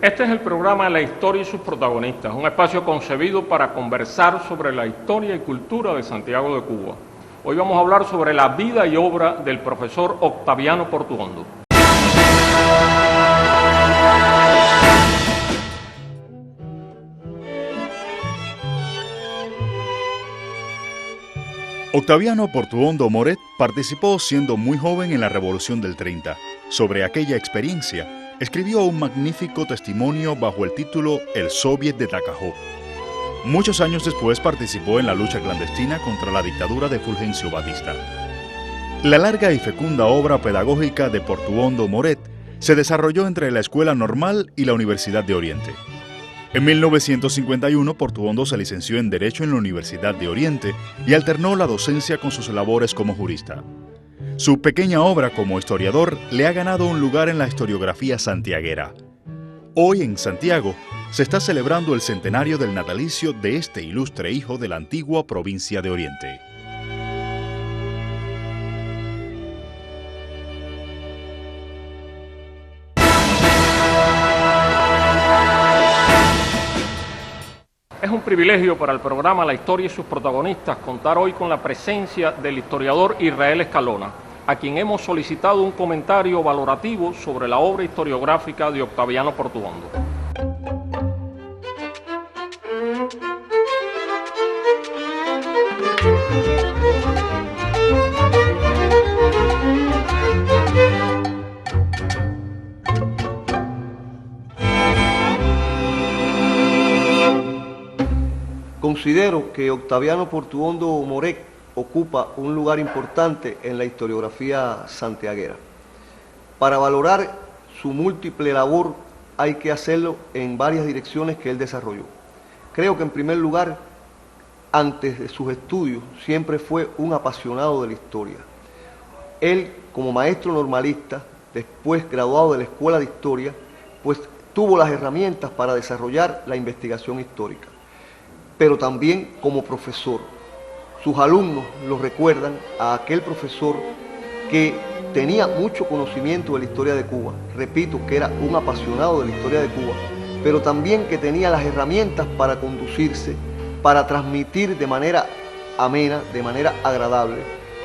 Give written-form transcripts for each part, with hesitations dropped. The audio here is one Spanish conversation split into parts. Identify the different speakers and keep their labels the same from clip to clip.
Speaker 1: Este es el programa La Historia y sus protagonistas, un espacio concebido para conversar sobre la historia y cultura de Santiago de Cuba. Hoy vamos a hablar sobre la vida y obra del profesor Octaviano Portuondo.
Speaker 2: Octaviano Portuondo Moret participó siendo muy joven en la Revolución del 30. Sobre aquella experiencia, escribió un magnífico testimonio bajo el título El Soviet de Tacajó. Muchos años después participó en la lucha clandestina contra la dictadura de Fulgencio Batista. La larga y fecunda obra pedagógica de Portuondo Moret se desarrolló entre la Escuela Normal y la Universidad de Oriente. En 1951, Portuondo se licenció en Derecho en la Universidad de Oriente y alternó la docencia con sus labores como jurista. Su pequeña obra como historiador le ha ganado un lugar en la historiografía santiaguera. Hoy en Santiago se está celebrando el centenario del natalicio de este ilustre hijo de la antigua provincia de Oriente.
Speaker 1: Es un privilegio para el programa La Historia y sus protagonistas contar hoy con la presencia del historiador Israel Escalona, a quien hemos solicitado un comentario valorativo sobre la obra historiográfica de Octaviano Portuondo.
Speaker 3: Considero que Octaviano Portuondo Moret ocupa un lugar importante en la historiografía santiaguera. Para valorar su múltiple labor hay que hacerlo en varias direcciones que él desarrolló. Creo que en primer lugar, antes de sus estudios, siempre fue un apasionado de la historia. Él, como maestro normalista, después graduado de la Escuela de Historia, pues tuvo las herramientas para desarrollar la investigación histórica, pero también como profesor. Sus alumnos lo recuerdan a aquel profesor que tenía mucho conocimiento de la historia de Cuba, repito que era un apasionado de la historia de Cuba, pero también que tenía las herramientas para conducirse, para transmitir de manera amena, de manera agradable.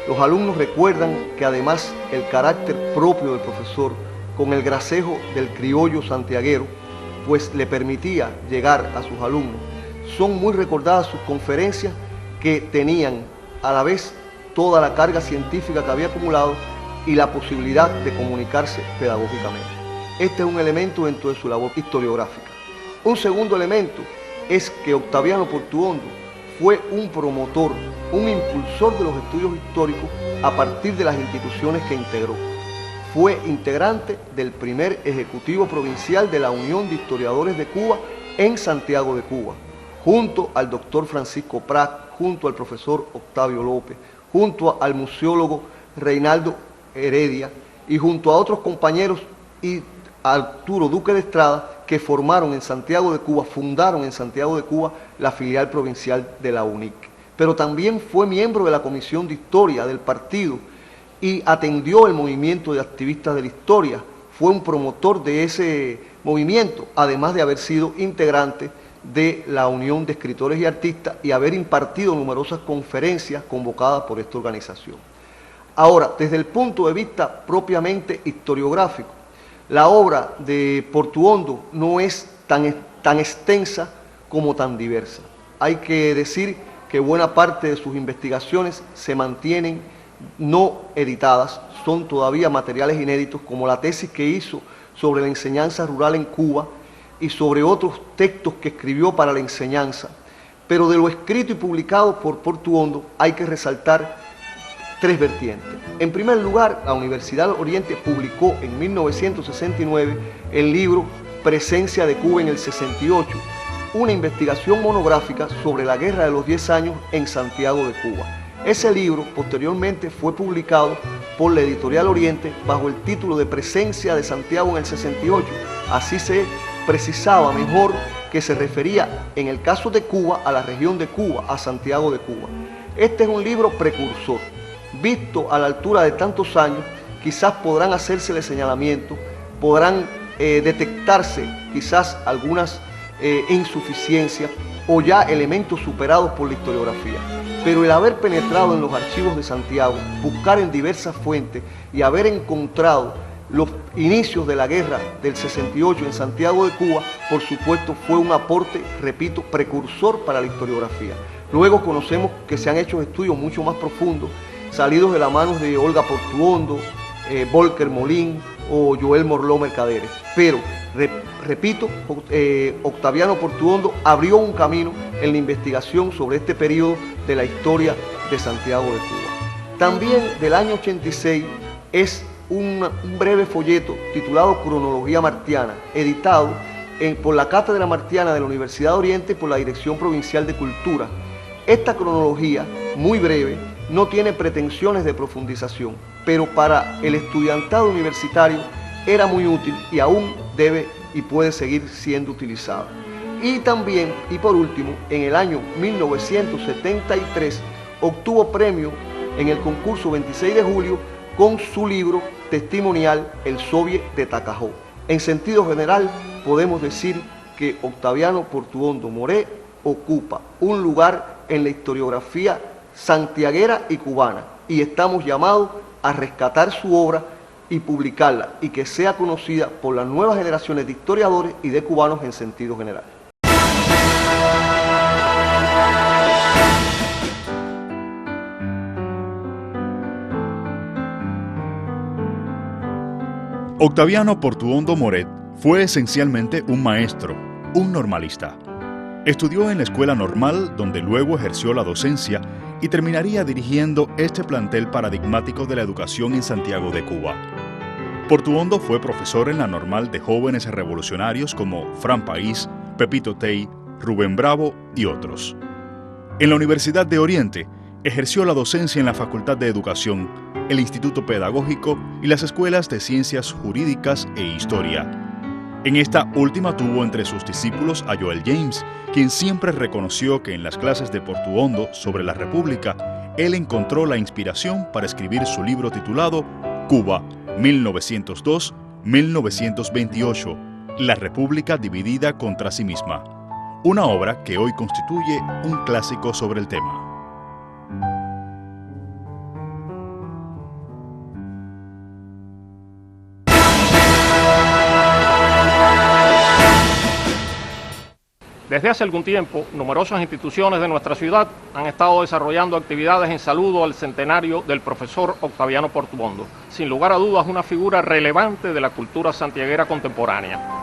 Speaker 3: Los alumnos recuerdan que además el carácter propio del profesor, con el gracejo del criollo santiaguero, pues le permitía llegar a sus alumnos. Son muy recordadas sus conferencias que tenían a la vez toda la carga científica que había acumulado y la posibilidad de comunicarse pedagógicamente. Este es un elemento dentro de su labor historiográfica. Un segundo elemento es que Octaviano Portuondo fue un promotor, un impulsor de los estudios históricos a partir de las instituciones que integró. Fue integrante del primer Ejecutivo Provincial de la Unión de Historiadores de Cuba en Santiago de Cuba, junto al doctor Francisco Prat, junto al profesor Octavio López, junto al museólogo Reinaldo Heredia y junto a otros compañeros y a Arturo Duque de Estrada, que formaron en Santiago de Cuba, fundaron en Santiago de Cuba la filial provincial de la UNIC. Pero también fue miembro de la Comisión de Historia del partido y atendió el movimiento de activistas de la historia. Fue un promotor de ese movimiento, además de haber sido integrante de la Unión de Escritores y Artistas y haber impartido numerosas conferencias convocadas por esta organización. Ahora, desde el punto de vista propiamente historiográfico, la obra de Portuondo no es tan extensa como tan diversa. Hay que decir que buena parte de sus investigaciones se mantienen no editadas, son todavía materiales inéditos, como la tesis que hizo sobre la enseñanza rural en Cuba y sobre otros textos que escribió para la enseñanza. Pero de lo escrito y publicado por Portuondo hay que resaltar tres vertientes. En primer lugar, la Universidad del Oriente publicó en 1969 el libro Presencia de Cuba en el 68, una investigación monográfica sobre la Guerra de los 10 años en Santiago de Cuba. Ese libro posteriormente fue publicado por la Editorial Oriente bajo el título de Presencia de Santiago en el 68. Así se precisaba mejor que se refería en el caso de Cuba a la región de Cuba, a Santiago de Cuba. Este es un libro precursor. Visto a la altura de tantos años, quizás podrán hacérsele señalamiento, podrán detectarse quizás algunas insuficiencias o ya elementos superados por la historiografía. Pero el haber penetrado en los archivos de Santiago, buscar en diversas fuentes y haber encontrado los inicios de la guerra del 68 en Santiago de Cuba, por supuesto fue un aporte, repito, precursor para la historiografía. Luego conocemos que se han hecho estudios mucho más profundos, salidos de la mano de Olga Portuondo, Volker Molín o Joel Morló Mercaderes. Pero, repito, Octaviano Portuondo abrió un camino en la investigación sobre este periodo de la historia de Santiago de Cuba. También del año 86 es un breve folleto titulado Cronología Martiana, editado por la Cátedra Martiana de la Universidad de Oriente y por la Dirección Provincial de Cultura. Esta cronología, muy breve, no tiene pretensiones de profundización, pero para el estudiantado universitario era muy útil y aún debe y puede seguir siendo utilizado. Y también, y por último, en el año 1973 obtuvo premio en el concurso 26 de julio con su libro testimonial El Soviet de Tacajó. En sentido general, podemos decir que Octaviano Portuondo Moret ocupa un lugar en la historiografía santiaguera y cubana, y estamos llamados a rescatar su obra y publicarla, y que sea conocida por las nuevas generaciones de historiadores y de cubanos en sentido general.
Speaker 2: Octaviano Portuondo Moret fue esencialmente un maestro, un normalista. Estudió en la Escuela Normal, donde luego ejerció la docencia y terminaría dirigiendo este plantel paradigmático de la educación en Santiago de Cuba. Portuondo fue profesor en la Normal de jóvenes revolucionarios como Fran País, Pepito Tey, Rubén Bravo y otros. En la Universidad de Oriente ejerció la docencia en la Facultad de Educación, el Instituto Pedagógico y las escuelas de Ciencias Jurídicas e Historia. En esta última tuvo entre sus discípulos a Joel James, quien siempre reconoció que en las clases de Portuondo sobre la República, él encontró la inspiración para escribir su libro titulado Cuba, 1902-1928, La República dividida contra sí misma, una obra que hoy constituye un clásico sobre el tema.
Speaker 1: Desde hace algún tiempo, numerosas instituciones de nuestra ciudad han estado desarrollando actividades en saludo al centenario del profesor Octaviano Portuondo, sin lugar a dudas una figura relevante de la cultura santiaguera contemporánea.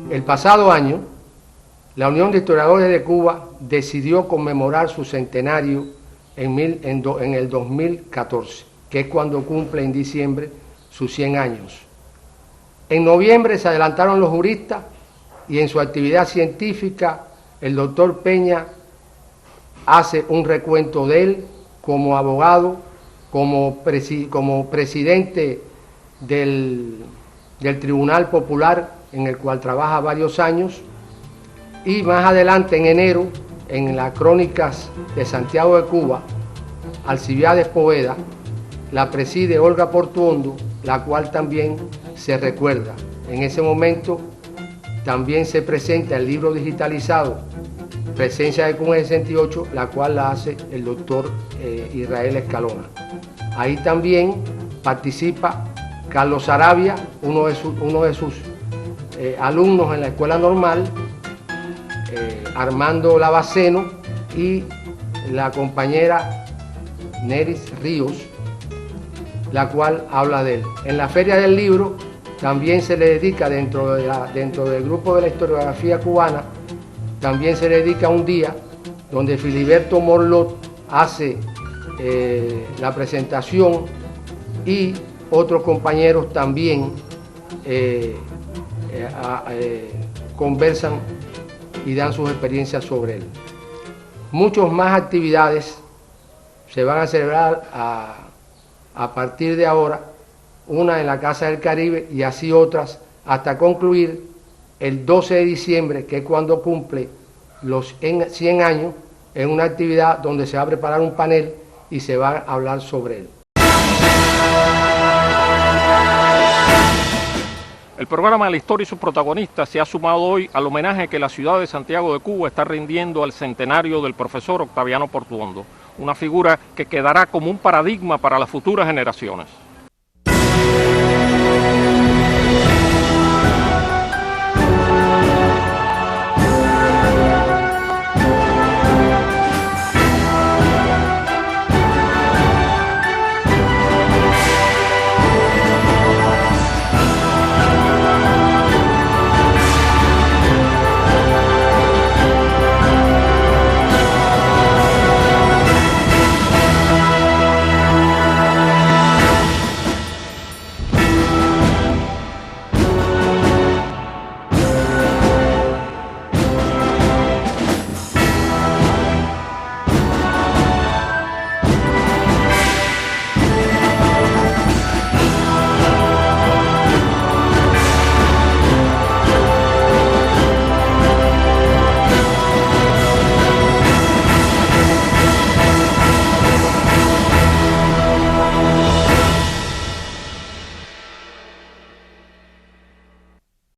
Speaker 4: El pasado año, la Unión de Historiadores de Cuba decidió conmemorar su centenario en el 2014, que es cuando cumple en diciembre sus 100 años. En noviembre se adelantaron los juristas y en su actividad científica el doctor Peña hace un recuento de él como abogado, como presidente del Tribunal Popular, en el cual trabaja varios años, y más adelante en enero, en las Crónicas de Santiago de Cuba, Alcibiades Poveda la preside Olga Portuondo, la cual también se recuerda. En ese momento también se presenta el libro digitalizado Presencia de Cuba en el 68, la cual la hace el doctor Israel Escalona. Ahí también participa Carlos Sarabia, uno de sus alumnos en la Escuela Normal, Armando Lavaceno y la compañera Neris Ríos, la cual habla de él. En la Feria del Libro también se le dedica, dentro del grupo de la historiografía cubana, también se le dedica un día donde Filiberto Morlot hace la presentación y otros compañeros también conversan y dan sus experiencias sobre él. Muchas más actividades se van a celebrar a partir de ahora una en la Casa del Caribe y así otras, hasta concluir el 12 de diciembre, que es cuando cumple los 100 años, en una actividad donde se va a preparar un panel y se va a hablar sobre él.
Speaker 1: El programa de la historia y sus protagonistas se ha sumado hoy al homenaje que la ciudad de Santiago de Cuba está rindiendo al centenario del profesor Octaviano Portuondo, una figura que quedará como un paradigma para las futuras generaciones.